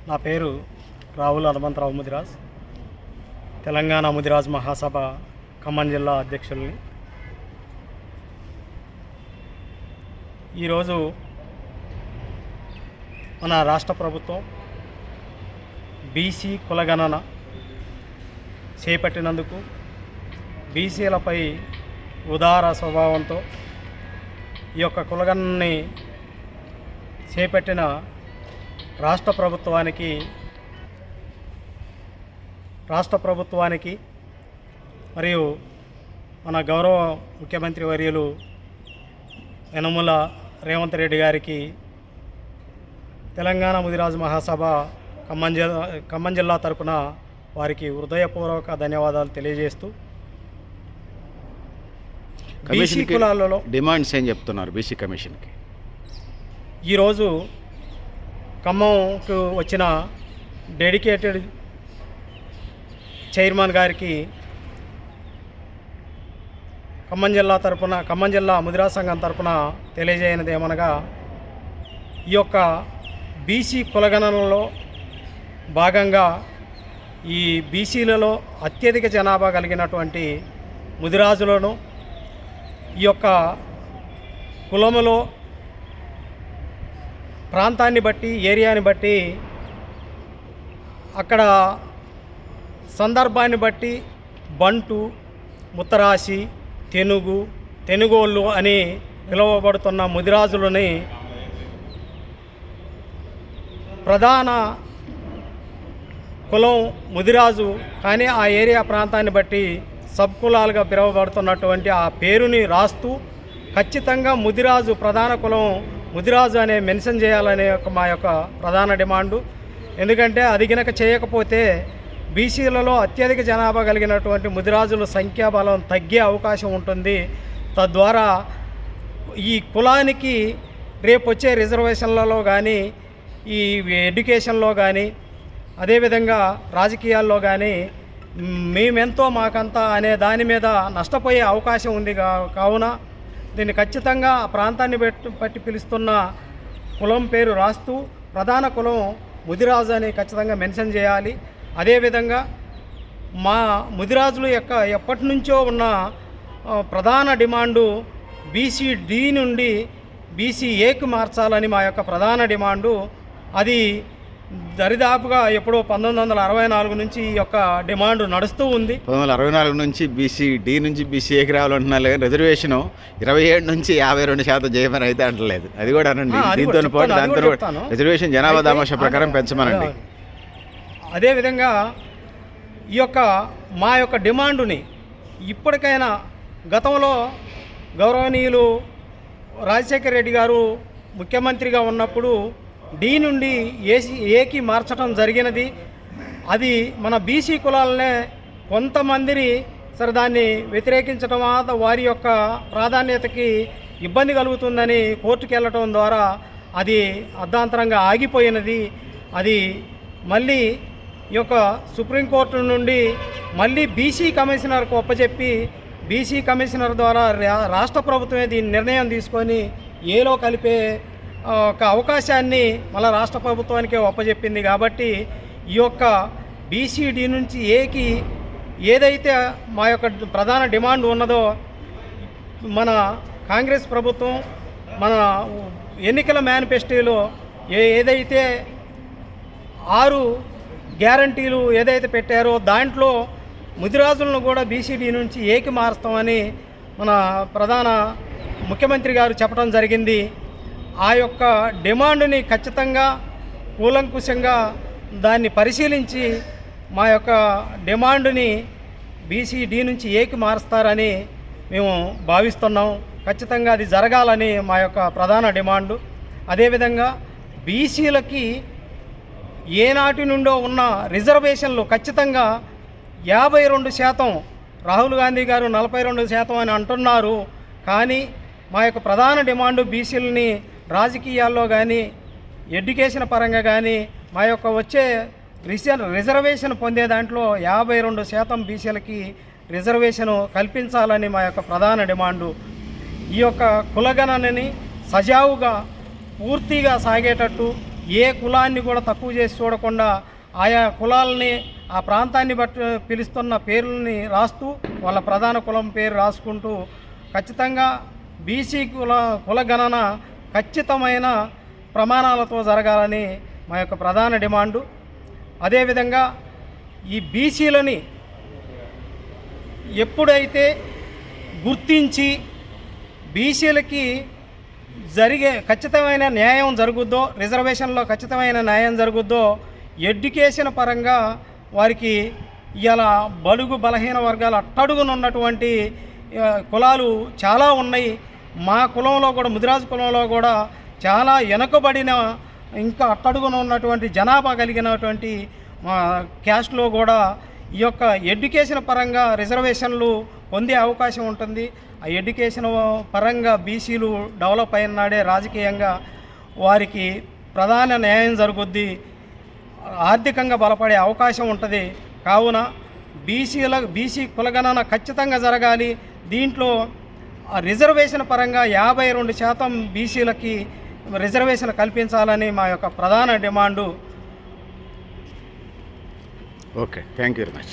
నా పేరు రావుల హనుమంతరావు ముదిరాజ్. తెలంగాణ ముదిరాజ్ మహాసభ ఖమ్మం జిల్లా అధ్యక్షుల్ని. ఈరోజు మన రాష్ట్ర ప్రభుత్వం బీసీ కులగణన చేపట్టినందుకు, బీసీలపై ఉదార స్వభావంతో ఈ యొక్క కులగణనని చేపట్టిన రాష్ట్ర ప్రభుత్వానికి మరియు మన గౌరవ ముఖ్యమంత్రి వర్యులు యనమల రేవంత్ రెడ్డి గారికి తెలంగాణ ముదిరాజ్ మహాసభ ఖమ్మం జిల్లా తరపున వారికి హృదయపూర్వక ధన్యవాదాలు తెలియజేస్తూ, బీసీ కులాలలో డిమాండ్స్ ఏం చెప్తున్నారు? బీసీ కమిషన్కి ఈరోజు ఖమ్మంకు వచ్చిన డెడికేటెడ్ చైర్మన్ గారికి ఖమ్మం జిల్లా ముదిరాజ్ సంఘం తరపున తెలియజేయనిది ఏమనగా, ఈ యొక్క బీసీ కులగణనలో భాగంగా ఈ బీసీలలో అత్యధిక జనాభా కలిగినటువంటి ముదిరాజులను ఈ యొక్క కులములో ప్రాంతాన్ని బట్టి, ఏరియాని బట్టి, అక్కడ సందర్భాన్ని బట్టి బంటు, ముత్తరాశి, తెనుగోళ్ళు అని పిలువబడుతున్న ముదిరాజులని ప్రధాన కులం ముదిరాజు, కానీ ఆ ఏరియా ప్రాంతాన్ని బట్టి సబ్ కులాలుగా పిలువబడుతున్నటువంటి ఆ పేరుని రాస్తూ ఖచ్చితంగా ముదిరాజు, ప్రధాన కులం ముదిరాజు అనే మెన్షన్ చేయాలనే మా యొక్క ప్రధాన డిమాండు. ఎందుకంటే అది గనక చేయకపోతే బీసీలలో అత్యధిక జనాభా కలిగినటువంటి ముదిరాజుల సంఖ్యాబలం తగ్గే అవకాశం ఉంటుంది. తద్వారా ఈ కులానికి రేపు వచ్చే రిజర్వేషన్లలో కానీ, ఈ ఎడ్యుకేషన్లో కానీ, అదేవిధంగా రాజకీయాల్లో కానీ మేమెంతో మాకంతా అనే దాని మీద నష్టపోయే అవకాశం ఉంది. కావున దీన్ని ఖచ్చితంగా ఆ ప్రాంతాన్ని బట్టి పిలుస్తున్న కులం పేరు రాస్తూ ప్రధాన కులం ముదిరాజు అని ఖచ్చితంగా మెన్షన్ చేయాలి. అదేవిధంగా మా ముదిరాజులు ఎప్పటి నుంచో ఉన్న ప్రధాన డిమాండు బీసీ డి నుండి బీసీ ఏకి మార్చాలని మా యొక్క ప్రధాన డిమాండు. అది దరిదాపుగా ఎప్పుడో 1964 నుంచి ఈ యొక్క డిమాండ్ నడుస్తూ ఉంది. 1964 నుంచి బీసీ డి నుంచి బీసీ ఏకి రావాలంటున్నారు, కానీ రిజర్వేషను 27 నుంచి 52% చేయమని అయితే అంటలేదు. అది కూడా అనండి. దీంతో పాటు దాంతో రిజర్వేషన్ జనాభా దామాషా ప్రకారం పెంచమనండి. అదేవిధంగా ఈ యొక్క మా యొక్క డిమాండుని ఇప్పటికైనా, గతంలో గౌరవనీయులు రాజశేఖర రెడ్డి గారు ముఖ్యమంత్రిగా ఉన్నప్పుడు డి నుండి ఏకి మార్చడం జరిగినది. అది మన బీసీ కులాలనే కొంతమందిని దాన్ని వ్యతిరేకించడం, వారి యొక్క ప్రాధాన్యతకి ఇబ్బంది కలుగుతుందని కోర్టుకు వెళ్ళటం ద్వారా అది అర్ధాంతరంగా ఆగిపోయినది. అది మళ్ళీ ఈ యొక్క సుప్రీంకోర్టు నుండి మళ్ళీ బీసీ కమిషనర్కు ఒప్పచెప్పి, బీసీ కమిషనర్ ద్వారా రాష్ట్ర ప్రభుత్వమే దీని నిర్ణయం తీసుకొని ఏలో కలిపే ఒక అవకాశాన్ని మన రాష్ట్ర ప్రభుత్వానికే ఒప్పచెప్పింది. కాబట్టి ఈ యొక్క బీసీడీ నుంచి ఏకి ఏదైతే మా యొక్క ప్రధాన డిమాండ్ ఉన్నదో, మన కాంగ్రెస్ ప్రభుత్వం మన ఎన్నికల మేనిఫెస్టోలో ఏదైతే 6 గ్యారంటీలు ఏదైతే పెట్టారో దాంట్లో ముదిరాజులను కూడా బీసీడీ నుంచి ఏకి మారుస్తామని మన ప్రధాన ముఖ్యమంత్రి గారు చెప్పడం జరిగింది. ఆ యొక్క డిమాండ్ని ఖచ్చితంగా కూలంకుషంగా దాన్ని పరిశీలించి మా యొక్క డిమాండ్ని బీసీడీ నుంచి ఏకి మారుస్తారని మేము భావిస్తున్నాం. ఖచ్చితంగా అది జరగాలని మా యొక్క ప్రధాన డిమాండు. అదేవిధంగా బీసీలకి ఏనాటి నుండో ఉన్న రిజర్వేషన్లు ఖచ్చితంగా 52%, రాహుల్ గాంధీ గారు 42% అని అంటున్నారు. కానీ మా యొక్క ప్రధాన డిమాండు బీసీలని రాజకీయాల్లో కానీ, ఎడ్యుకేషన్ పరంగా కానీ మా యొక్క వచ్చే రిజర్వేషన్ పొందే దాంట్లో 52% బీసీలకి రిజర్వేషను కల్పించాలని మా యొక్క ప్రధాన డిమాండు. ఈ యొక్క కులగణనని సజావుగా పూర్తిగా సాగేటట్టు ఏ కులాన్ని కూడా తక్కువ చేసి చూడకుండా ఆయా కులాలని ఆ ప్రాంతాన్ని బట్టి పిలుస్తున్న పేర్లని రాస్తూ వాళ్ళ ప్రధాన కులం పేరు రాసుకుంటూ ఖచ్చితంగా బీసీ కుల గణన ఖచ్చితమైన ప్రమాణాలతో జరగాలని మా యొక్క ప్రధాన డిమాండు. అదేవిధంగా ఈ బీసీలని ఎప్పుడైతే గుర్తించి బీసీలకి ఖచ్చితమైన న్యాయం జరుగుద్దో, రిజర్వేషన్లో ఖచ్చితమైన న్యాయం జరుగుద్దో, ఎడ్యుకేషన్ పరంగా వారికి ఇలా బడుగు బలహీన వర్గాలు అట్టడుగునున్నటువంటి కులాలు చాలా ఉన్నాయి. మా కులంలో కూడా, ముదిరాజు కులంలో కూడా చాలా వెనుకబడిన ఇంకా అట్టడుగున ఉన్నటువంటి జనాభా కలిగినటువంటి మా క్యాస్ట్లో కూడా ఈ యొక్క ఎడ్యుకేషన్ పరంగా రిజర్వేషన్లు పొందే అవకాశం ఉంటుంది. ఆ ఎడ్యుకేషన్ పరంగా బీసీలు డెవలప్ అయిన నాడే రాజకీయంగా వారికి ప్రధాన న్యాయం జరుగుద్ది, ఆర్థికంగా బలపడే అవకాశం ఉంటుంది. కావున బీసీ కులగణన ఖచ్చితంగా జరగాలి. దీంట్లో రిజర్వేషన్ పరంగా 52% బీసీలకి రిజర్వేషన్ కల్పించాలని మా యొక్క ప్రధాన demand. Okay, thank you very much.